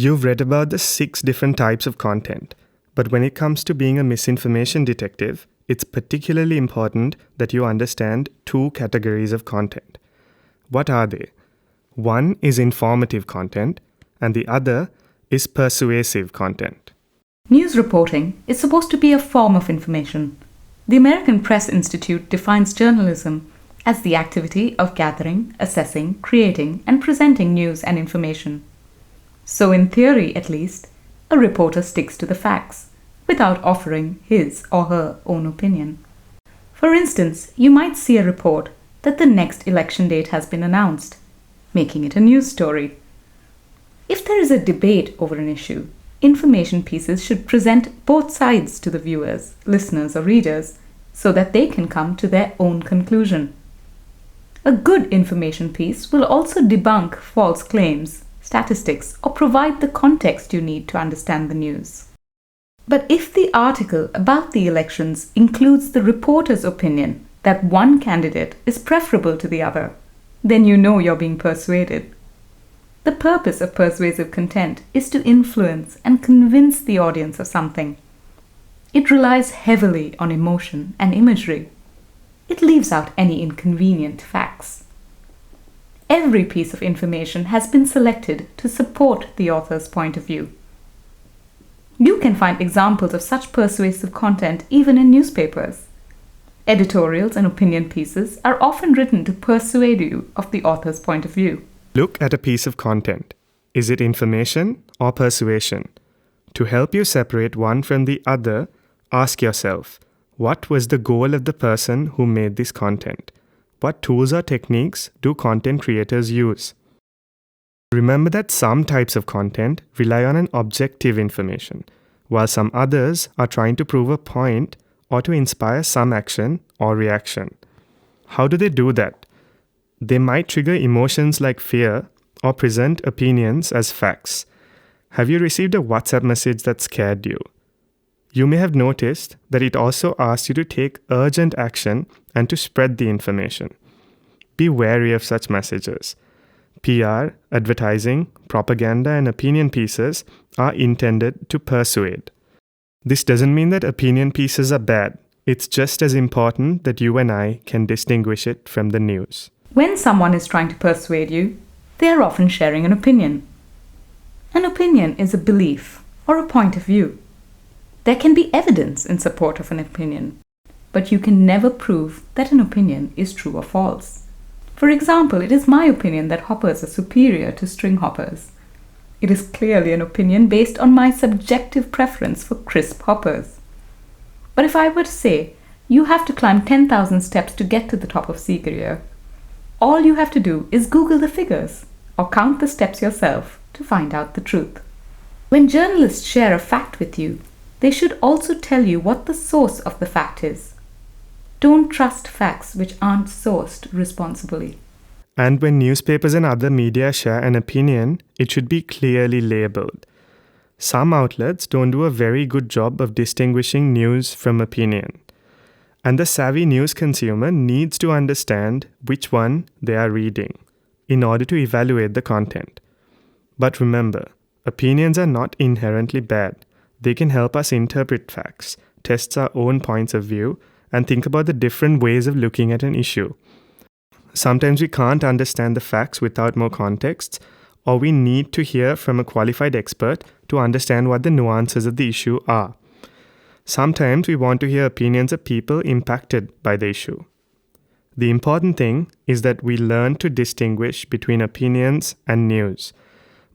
You've read about the 6 different types of content, but when it comes to being a misinformation detective, it's particularly important that you understand 2 categories of content. What are they? One is informative content, and the other is persuasive content. News reporting is supposed to be a form of information. The American Press Institute defines journalism as the activity of gathering, assessing, creating, and presenting news and information. So in theory, at least, a reporter sticks to the facts, without offering his or her own opinion. For instance, you might see a report that the next election date has been announced, making it a news story. If there is a debate over an issue, information pieces should present both sides to the viewers, listeners, or readers so that they can come to their own conclusion. A good information piece will also debunk false claims, statistics, or provide the context you need to understand the news. But if the article about the elections includes the reporter's opinion that one candidate is preferable to the other, then you know you're being persuaded. The purpose of persuasive content is to influence and convince the audience of something. It relies heavily on emotion and imagery. It leaves out any inconvenient facts. Every piece of information has been selected to support the author's point of view. You can find examples of such persuasive content even in newspapers. Editorials and opinion pieces are often written to persuade you of the author's point of view. Look at a piece of content. Is it information or persuasion? To help you separate one from the other, ask yourself, what was the goal of the person who made this content? What tools or techniques do content creators use? Remember that some types of content rely on an objective information, while some others are trying to prove a point or to inspire some action or reaction. How do they do that? They might trigger emotions like fear or present opinions as facts. Have you received a WhatsApp message that scared you? You may have noticed that it also asks you to take urgent action and to spread the information. Be wary of such messages. PR, advertising, propaganda, and opinion pieces are intended to persuade. This doesn't mean that opinion pieces are bad. It's just as important that you and I can distinguish it from the news. When someone is trying to persuade you, they are often sharing an opinion. An opinion is a belief or a point of view. There can be evidence in support of an opinion, but you can never prove that an opinion is true or false. For example, it is my opinion that hoppers are superior to string hoppers. It is clearly an opinion based on my subjective preference for crisp hoppers. But if I were to say, you have to climb 10,000 steps to get to the top of Sigiriya, all you have to do is Google the figures or count the steps yourself to find out the truth. When journalists share a fact with you, they should also tell you what the source of the fact is. Don't trust facts which aren't sourced responsibly. And when newspapers and other media share an opinion, it should be clearly labeled. Some outlets don't do a very good job of distinguishing news from opinion. And the savvy news consumer needs to understand which one they are reading in order to evaluate the content. But remember, opinions are not inherently bad. They can help us interpret facts, test our own points of view, and think about the different ways of looking at an issue. Sometimes we can't understand the facts without more context, or we need to hear from a qualified expert to understand what the nuances of the issue are. Sometimes we want to hear opinions of people impacted by the issue. The important thing is that we learn to distinguish between opinions and news.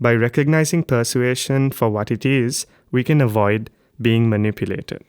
By recognizing persuasion for what it is, we can avoid being manipulated.